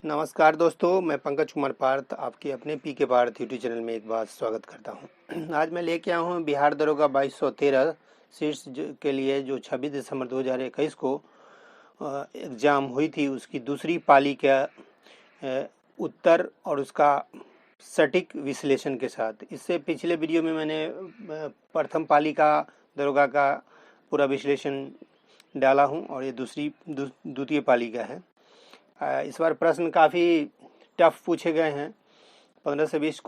नमस्कार दोस्तों, मैं पंकज कुमार पार्थ आपके अपने पी के पार्थ यूट्यूब चैनल में एक बार स्वागत करता हूं। आज मैं लेके आया हूं बिहार दरोगा 2213 सीट्स के लिए जो 26 दिसंबर 2021 को एग्ज़ाम हुई थी, उसकी दूसरी पाली का उत्तर और उसका सटीक विश्लेषण के साथ। इससे पिछले वीडियो में मैंने प्रथम पाली का दरोगा का पूरा विश्लेषण डाला हूं और ये द्वितीय पाली का है। इस बार प्रश्न काफ़ी टफ पूछे गए हैं। 15 से 20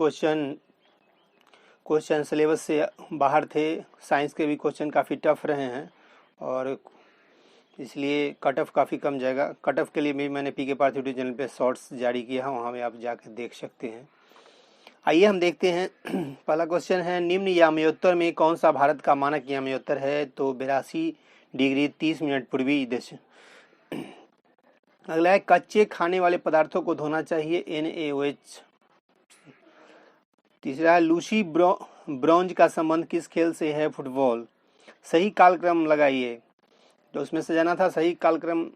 क्वेश्चन सिलेबस से बाहर थे। साइंस के भी क्वेश्चन काफ़ी टफ रहे हैं और इसलिए कट ऑफ काफ़ी कम जाएगा। कट ऑफ के लिए भी मैंने पी के पार्थ यूट्यूब चैनल पे शॉर्ट्स जारी किया है, वहाँ में आप जाकर देख सकते हैं। आइए हम देखते हैं। पहला क्वेश्चन है, निम्न यामयोत्तर में कौन सा भारत का मानक यामयोत्तर है? तो 82 डिग्री 30 मिनट पूर्वी दिशा। अगला है, कच्चे खाने वाले पदार्थों को धोना चाहिए, NaOH। तीसरा है, लूसी ब्रॉन्ज का संबंध किस खेल से है? फुटबॉल। सही कालक्रम लगाइए। तो उसमें से जाना था सही कालक्रम,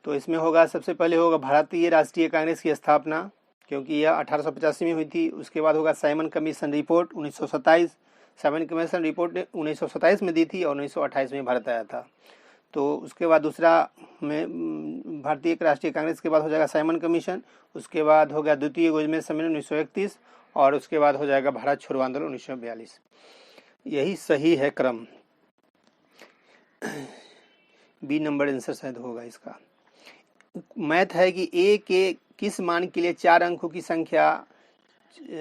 तो इसमें होगा, सबसे पहले होगा भारतीय राष्ट्रीय कांग्रेस की स्थापना, क्योंकि यह 1885 में हुई थी। उसके बाद होगा Simon commission report 1927। Simon commission report ने 1927 में दी थी और 1928 में भारत आया था। तो उसके बाद दूसरा में भारतीय राष्ट्रीय कांग्रेस के बाद हो जाएगा साइमन कमीशन। उसके बाद हो गया द्वितीय गोजमेर सम्मेलन 1931 और उसके बाद हो जाएगा भारत छोड़ो आंदोलन 1942। यही सही है क्रम। बी नंबर आंसर शायद होगा इसका। मैथ है कि ए के किस मान के लिए 4 अंकों की संख्या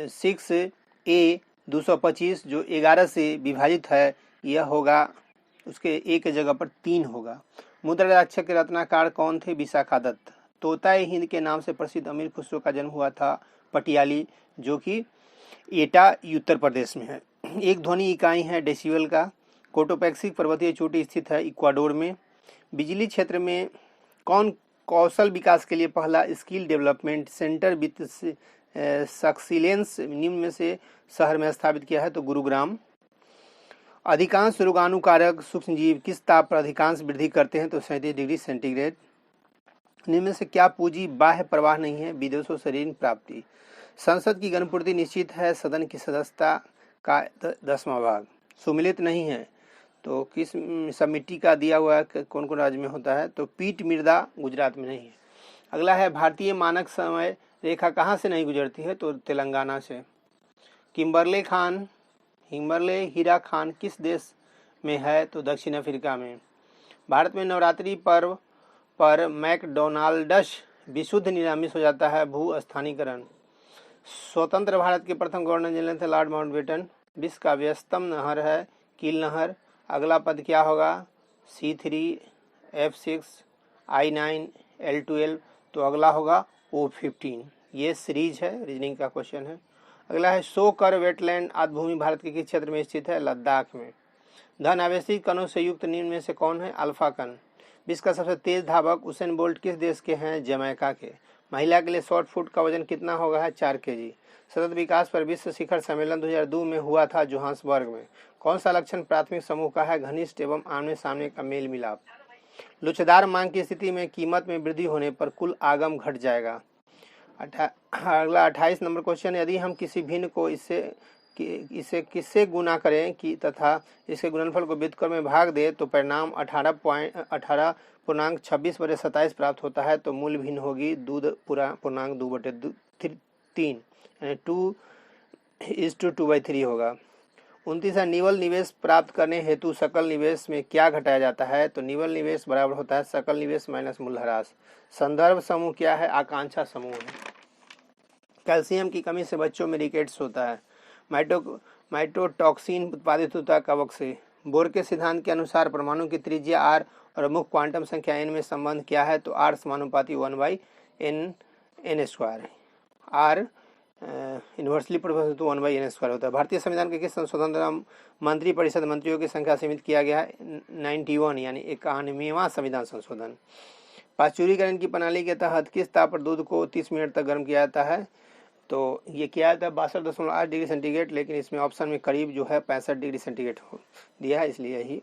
6a 225 जो 11 से विभाजित है, यह होगा, उसके ए के जगह पर 3 होगा। मुद्राक्षर के रत्नाकार कौन थे? विशाखा दत्त। तोताए हिंद के नाम से प्रसिद्ध अमीर खुसरो का जन्म हुआ था पटियाली, जो कि एटा उत्तर प्रदेश में है। एक ध्वनि इकाई है डेसिबल का। कोटोपैक्सिक पर्वतीय चोटी स्थित है इक्वाडोर में। बिजली क्षेत्र में कौन कौशल विकास के लिए पहला स्किल डेवलपमेंट सेंटर वित्त सक्सीलेंस निम्न में से शहर में स्थापित किया है? तो गुरुग्राम। अधिकांश रोगाणुकारक सूक्ष्मजीव किस ताप पर अधिकांश वृद्धि करते हैं? तो 37 डिग्री सेंटीग्रेड। निम्न में से क्या पूंजी बाह्य प्रवाह नहीं है? विदेशों से ऋण प्राप्ति। संसद की गणपूर्ति निश्चित है, सदन की सदस्यता का 10वां भाग। सुमिलित नहीं है, तो किस सब मिट्टी का दिया हुआ है, कौन कौन राज्य में होता है? तो पीठ मृदा गुजरात में नहीं है। अगला है, भारतीय मानक समय रेखा कहाँ से नहीं गुजरती है? तो तेलंगाना से। हिम्बरले हीरा खान किस देश में है? तो दक्षिण अफ्रीका में। भारत में नवरात्रि पर्व पर मैकडोनाल्ड्स विशुद्ध निरामिष हो जाता है, भू स्थानीकरण। स्वतंत्र भारत के प्रथम गवर्नर जनरल थे लॉर्ड माउंटबेटन। विश्व का व्यस्तम नहर है कील नहर। अगला पद क्या होगा? C3 F6 I9 L12। तो अगला होगा O15। ये सीरीज है, रीजनिंग का क्वेश्चन है। अगला है, शोकर वेटलैंड आद्य भूमि भारत के किस क्षेत्र में स्थित है? लद्दाख में। धन आवेशित कणों से युक्त निम्न में से कौन है? अल्फा कण। विश्व का सबसे तेज धावक उसेन बोल्ट किस देश के हैं? जमैका के। महिला के लिए शॉर्ट फुट का वजन कितना होगा? है 4 kg। सतत विकास पर विश्व शिखर सम्मेलन 2002 में हुआ था जोहान्सबर्ग में। कौन सा लक्षण प्राथमिक समूह का है? घनिष्ठ एवं आमने सामने का मेल मिलाप। लोचदार मांग की स्थिति में कीमत में वृद्धि होने पर कुल आगम घट जाएगा। अगला 28 नंबर क्वेश्चन, यदि हम किसी भिन्न को इसे किससे गुना करें कि तथा इसके गुणनफल को व्युत्क्रम में भाग दे तो परिणाम 18.26/27 प्राप्त होता है। तो मूल भिन्न होगी दूध पूर्णांक 2/3 यानी 2:2/3 होगा। 29 है, निवल निवेश प्राप्त करने हेतु सकल निवेश में क्या घटाया जाता है? तो निवल निवेश बराबर होता है सकल निवेश माइनस मूल्यह्रास। संदर्भ समूह क्या है? आकांक्षा समूह है। कैल्शियम की कमी से बच्चों में रिकेट्स होता है। माइटोटॉक्सिन उत्पादित होता है कवक से। बोर के सिद्धांत के अनुसार परमाणु की त्रिज्या r और मुख्य क्वांटम संख्या n में संबंध क्या है? तो r समानुपाती 1/n² r inversely proportional to 1/n² होता है। भारतीय संविधान के किस संशोधन मंत्री परिषद मंत्रियों की संख्या सीमित किया गया है? 91 यानी 91वां संविधान संशोधन। पाश्चुरीकरण की प्रणाली के तहत किस ताप पर दूध को 30 मिनट तक गर्म किया जाता है? तो ये किया जाता है 62.8 डिग्री सेंटीग्रेड, लेकिन इसमें ऑप्शन में करीब जो है 65 डिग्री सेंटीग्रेड दिया है, इसलिए यही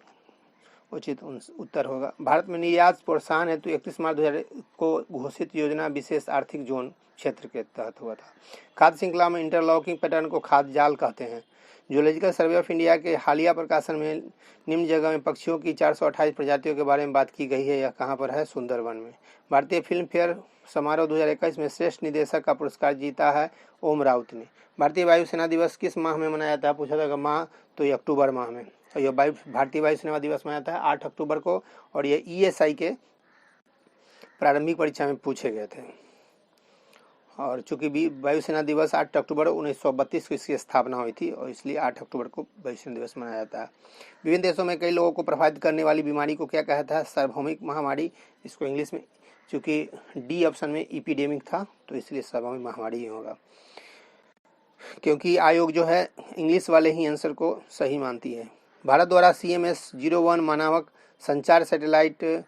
उचित उत्तर होगा। भारत में निर्यात प्रोत्साहन हेतु 31 मार्च 2000 को घोषित योजना विशेष आर्थिक जोन क्षेत्र के तहत हुआ था। खाद्य श्रृंखला में इंटरलॉकिंग पैटर्न को खाद्य जाल कहते हैं। जूलॉजिकल सर्वे ऑफ इंडिया के हालिया प्रकाशन में निम्न जगह में पक्षियों की 428 प्रजातियों के बारे में बात की गई है। यह कहाँ पर है? सुंदरवन में। भारतीय फिल्म फेयर समारोह 2021 में श्रेष्ठ निदेशक का पुरस्कार जीता है ओम राउत ने। भारतीय वायुसेना दिवस किस माह में मनाया जाता है? पूछा था माह, तो ये अक्टूबर माह में। और यह भारतीय वायुसेना दिवस मनाया जाता है 8 अक्टूबर को, और ये ESI के प्रारंभिक परीक्षा में पूछे गए थे। और चूंकि वायुसेना दिवस 8 अक्टूबर 1932 को इसकी स्थापना हुई थी, और इसलिए 8 अक्टूबर को वायुसेना दिवस मनाया जाता है। विभिन्न देशों में कई लोगों को प्रभावित करने वाली बीमारी को क्या कहता है? सार्वभौमिक महामारी। इसको इंग्लिश में, चूंकि डी ऑप्शन में एपिडेमिक था, तो इसलिए सार्वभौमिक महामारी ही होगा, क्योंकि आयोग जो है इंग्लिश वाले ही आंसर को सही मानती है। भारत द्वारा CMS-01 मानवक संचार सैटेलाइट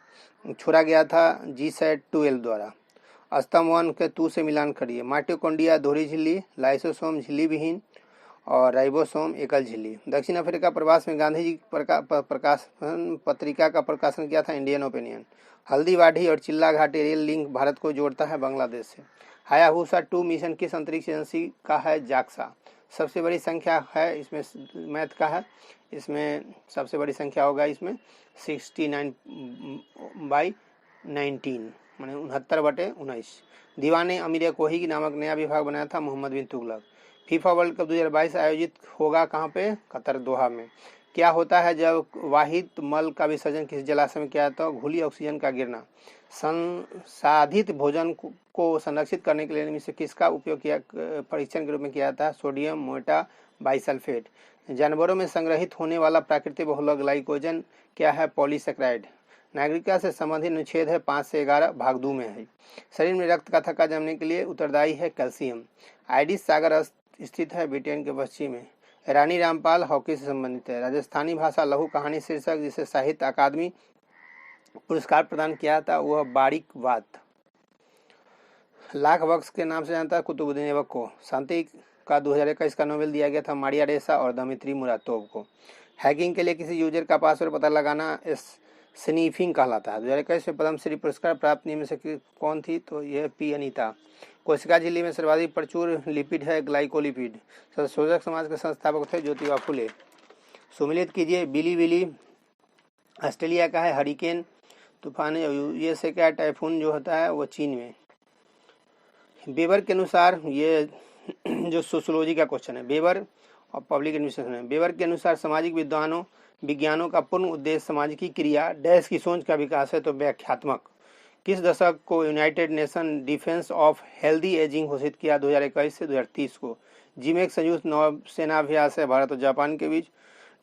छोड़ा गया था GSAT-12 द्वारा। स्तंभ 1 के 2 से मिलान करिए। माइटोकॉन्ड्रिया दोहरी झिल्ली, लाइसोसोम झिल्ली विहीन और राइबोसोम एकल झिल्ली। दक्षिण अफ्रीका प्रवास में गांधी जी प्रकाशन पत्रिका का प्रकाशन किया था इंडियन ओपिनियन। हल्दीवाढ़ी और चिल्ला घाटी रेल लिंक भारत को जोड़ता है बांग्लादेश से। हायाबुसा 2 मिशन किस अंतरिक्ष एजेंसी का है? जाक्सा। सबसे बड़ी संख्या है, इसमें मैथ का है, इसमें सबसे बड़ी संख्या होगा इसमें 69/19, माने 69/19। दीवाने अमीर कोही नामक नया विभाग बनाया था मोहम्मद बिन तुगलक। फीफा वर्ल्ड कप 2022 आयोजित होगा कहाँ पे? कतर, दोहा में। क्या होता है जब वाहिद मल का विसर्जन किसी जलाशय में किया जाता है? घुली ऑक्सीजन का गिरना। संसाधित भोजन को संरक्षित करने के लिए इनमें से किसका उपयोग किया परीक्षण के रूप में किया जाता है? सोडियम मोटा बाइसल्फेट। जानवरों में संग्रहित होने वाला प्राकृतिक बहुलक ग्लाइकोजन क्या है? पॉलीसेक्राइड। नागरिकता से संबंधित अनुच्छेद है 5 से 11, भाग 2 में है। शरीर में रक्त का थक्का जमने के लिए उत्तरदायी है कैल्शियम। आइडिस सागर स्थित है ब्रिटेन के पश्चिम में। रानी रामपाल हॉकी से संबंधित है। राजस्थानी भाषा लघु कहानी शीर्षक जिसे साहित्य अकादमी पुरस्कार प्रदान किया था वह बारीक बात। लाख बक्स के नाम से जानता है कुतुबुद्दीन ऐबक को। शांति का 2021 का नोबेल दिया गया था मारिया रेसा और दमित्री मुरातोव को। हैकिंग के लिए किसी यूजर का पासवर्ड पता लगाना स्नीफिंग कहलाता है। 2021 में पद्मश्री पुरस्कार प्राप्त में से कौन थी? तो यह P अनीता। कोशिका झिल्ली में सर्वाधिक प्रचुर लिपिड है ग्लाइकोलिपिड। संशोधक समाज के संस्थापक थे ज्योतिबा फुले। सुमिलित कीजिए। बिली बिली ऑस्ट्रेलिया का है। हरिकेन तूफान USA का टाइफून जो होता है वो चीन में। बेबर के अनुसार, ये जो सोशियोलॉजी का क्वेश्चन है, बेबर और पब्लिक एडमिनिस्ट्रेशन है। बेबर के अनुसार सामाजिक विज्ञानों का पूर्ण उद्देश्य समाज की क्रिया डैश की सोच का विकास है, तो व्याख्यात्मक। किस दशक को United nation defence of healthy ageing घोषित किया? 2021 से 2030 को। जिमेक संयुक्त नौसेनाभ्यास है भारत और जापान के बीच।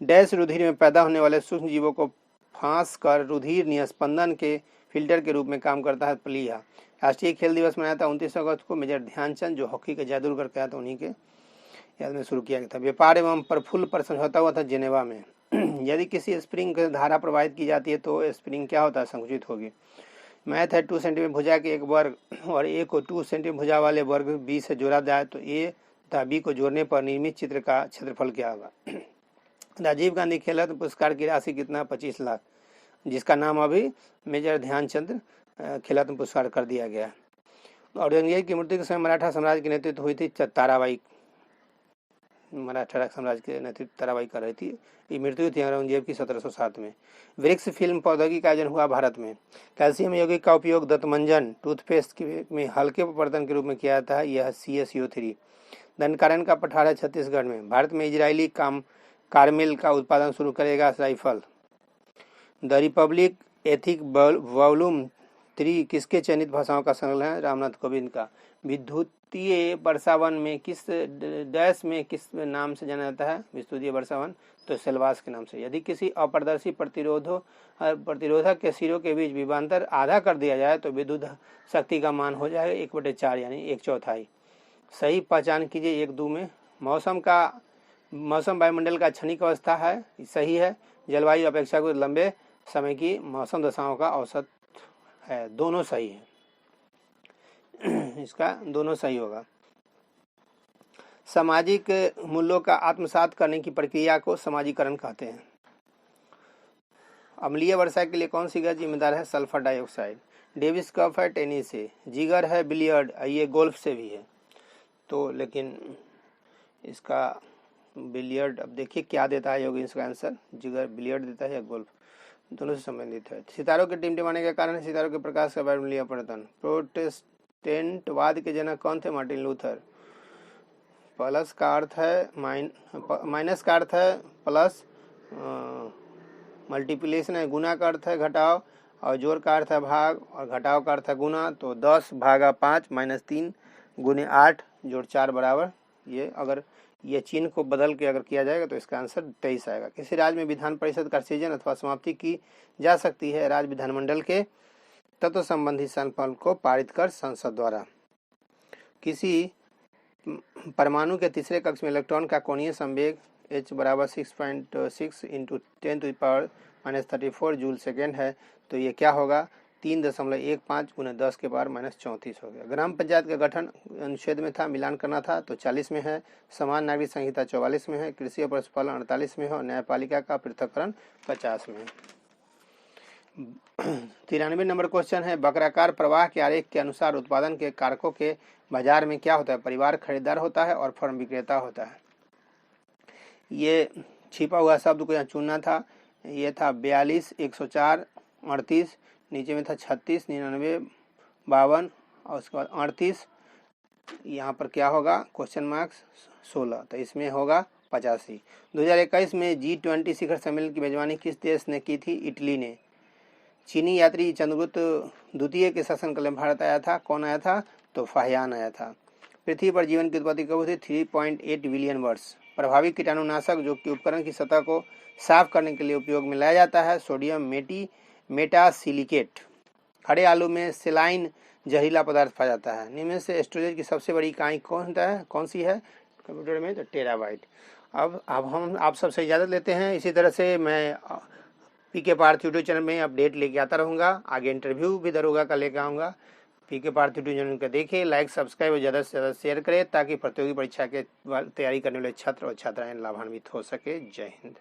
डैश रुधिर में पैदा होने वाले सूक्ष्म जीवों को फांस कर रुधिर निस्पंदन के फिल्टर के रूप में काम करता है प्लीहा। राष्ट्रीय खेल दिवस मनाया था 29 अगस्त को। मेजर ध्यानचंद जो हॉकी के जादूगर कहा था उन्हीं के याद में शुरू किया गया था। व्यापार एवं प्रफुल्ल पर समझौता हुआ था जेनेवा में। यदि किसी स्प्रिंग की धारा प्रवाहित की जाती है तो स्प्रिंग क्या होता है? संकुचित होगी। मैथ है 2 सेंटीमीटर भुजा के एक वर्ग और ए को 2 सेंटीमीटर भुजा वाले वर्ग बी से जोड़ा जाए तो ए तथा बी को जोड़ने पर निर्मित चित्र का क्षेत्रफल क्या होगा? राजीव गांधी खेल रत्न पुरस्कार की राशि कितना? 25 लाख, जिसका नाम अभी मेजर ध्यानचंद खेल रत्न पुरस्कार कर दिया गया। औरंगजेब की मृत्यु के समय मराठा साम्राज्य की नेतृत्व हुई थी ताराबाई। मराठा साम्राज्य के नेतृत्व ताराबाई कर रही थी। ये मृत्यु थी औरंगजेब की 1707 में। वृक्ष फिल्म प्रौद्योगिकी का आयोजन हुआ भारत में। कैल्शियम यौगिक का उपयोग दंतमंजन टूथपेस्ट में हल्के बर्तन के रूप में किया जाता है। यह CSO3। दंडकारण्य का पठार है छत्तीसगढ़ में। भारत में इजरायली कार्मेल का उत्पादन शुरू करेगा rifle. The Republic ethic volume 3 किसके चयनित भाषाओं का संकलन है? रामनाथ कोविंद का। विद्युतीय वर्षावन में किस डैश में किस नाम से जाना जाता है? विद्युतीय वर्षावन, तो सेलवास के नाम से। यदि किसी अपारदर्शी प्रतिरोधक के सिरों के बीच विभवांतर आधा कर दिया जाए तो विद्युत शक्ति का मान हो जाएगा 1/4 यानी 1/4। सही पहचान कीजिए 1-2 में। मौसम वायुमंडल का क्षणिक अवस्था है, सही है। जलवायु अपेक्षाकृत लंबे समय की मौसम दशाओं का औसत है, दोनों सही है। इसका दोनों सही होगा। सामाजिक मूल्यों का आत्मसात करने की प्रक्रिया को समाजीकरण कहते हैं। अम्लीय वर्षा के लिए कौन सी गैस जिम्मेदार है? Sulphur dioxide. डेविस कप है टेनिस से, जिगर है बिलियर्ड, ये गोल्फ से भी है। तो लेकिन इसका बिलियर्ड, अब देखिए क्या देता है योगी इसका आंसर, जिगर बिलियर्ड देता है या गोल्फ, दोनों से संबंधित है। सितारों के टिमटिमाने के कारण सितारों के प्रकाश का वायुमंडलीय अपवर्तन। प्रोटेस्टेंटवाद के जनक कौन थे? Martin Luther. प्लस का अर्थ है माइनस का अर्थ है प्लस, मल्टीप्लिकेशन है, गुना का अर्थ है घटाव, और जोड़ का अर्थ है भाग, और घटाव का अर्थ है गुना। तो 10 भागा 5 माइनस 3 गुने 8 जोड़ 4 बराबर, ये अगर ये चिन्ह को बदल के अगर किया जाएगा तो इसका आंसर 23 आएगा। किसी राज्य में विधान परिषद का सृजन अथवा समाप्ति की जा सकती है? राज्य विधानमंडल के तत्व संबंधी संकल्प को पारित कर संसद द्वारा। किसी परमाणु के तीसरे कक्ष में इलेक्ट्रॉन का कोणीय संवेग h बराबर 6.6 इंटू 10⁻⁻34 जूल सेकेंड है। तो ये क्या होगा? 3.15 गुना 10 के पावर -34 हो गया। ग्राम पंचायत का गठन अनुच्छेद में था, मिलान करना था तो 40 में है, समान नागरिक संहिता 44 में है, कृषि और पशुपालन 48 में है, और न्यायपालिका का पृथककरण 50 में है। 93 नंबर क्वेश्चन है, वक्राकार प्रवाह के आरेख के अनुसार उत्पादन के कारकों के बाजार में क्या होता है? परिवार खरीदार होता है और फर्म विक्रेता होता है। ये छिपा हुआ शब्द को यहाँ चुनना था। ये था 42, 104, 38, नीचे में था 36, 99, 52, और उसके बाद 38, यहाँ पर क्या होगा? क्वेश्चन मार्क्स 16, तो इसमें होगा 85। 2021 में G20 शिखर सम्मेलन की मेजबानी किस देश ने की थी? इटली ने। चीनी यात्री चंद्रगुप्त द्वितीय के शासनकाल में भारत आया था। कौन आया था? तो फाहियान आया था। पृथ्वी पर जीवन की उत्पत्ति कब हुई थी? 3.8 बिलियन वर्ष। प्रभावी कीटाणुनाशक जो कि उपकरण की सतह को साफ करने के लिए उपयोग में लाया जाता है, सोडियम मेटासिलिकेट। खड़े आलू में सेलाइन जहरीला पदार्थ पाया जाता है। निम्न से स्टोरेज की सबसे बड़ी इकाई कौन सी है कंप्यूटर में? तो टेराबाइट। अब हम आप सबसे इजाज़त लेते हैं। इसी तरह से मैं पीके पार्थ यूट्यूब चैनल में अपडेट लेके आता रहूँगा। आगे इंटरव्यू भी दरोगा का लेकर आऊँगा। पीके पार्थ यूट्यूब चैनल को देखें, लाइक सब्सक्राइब और ज़्यादा से ज़्यादा शेयर करें ताकि प्रतियोगी परीक्षा के तैयारी करने वाले छात्र और छात्राएं लाभान्वित हो सके। जय हिंद।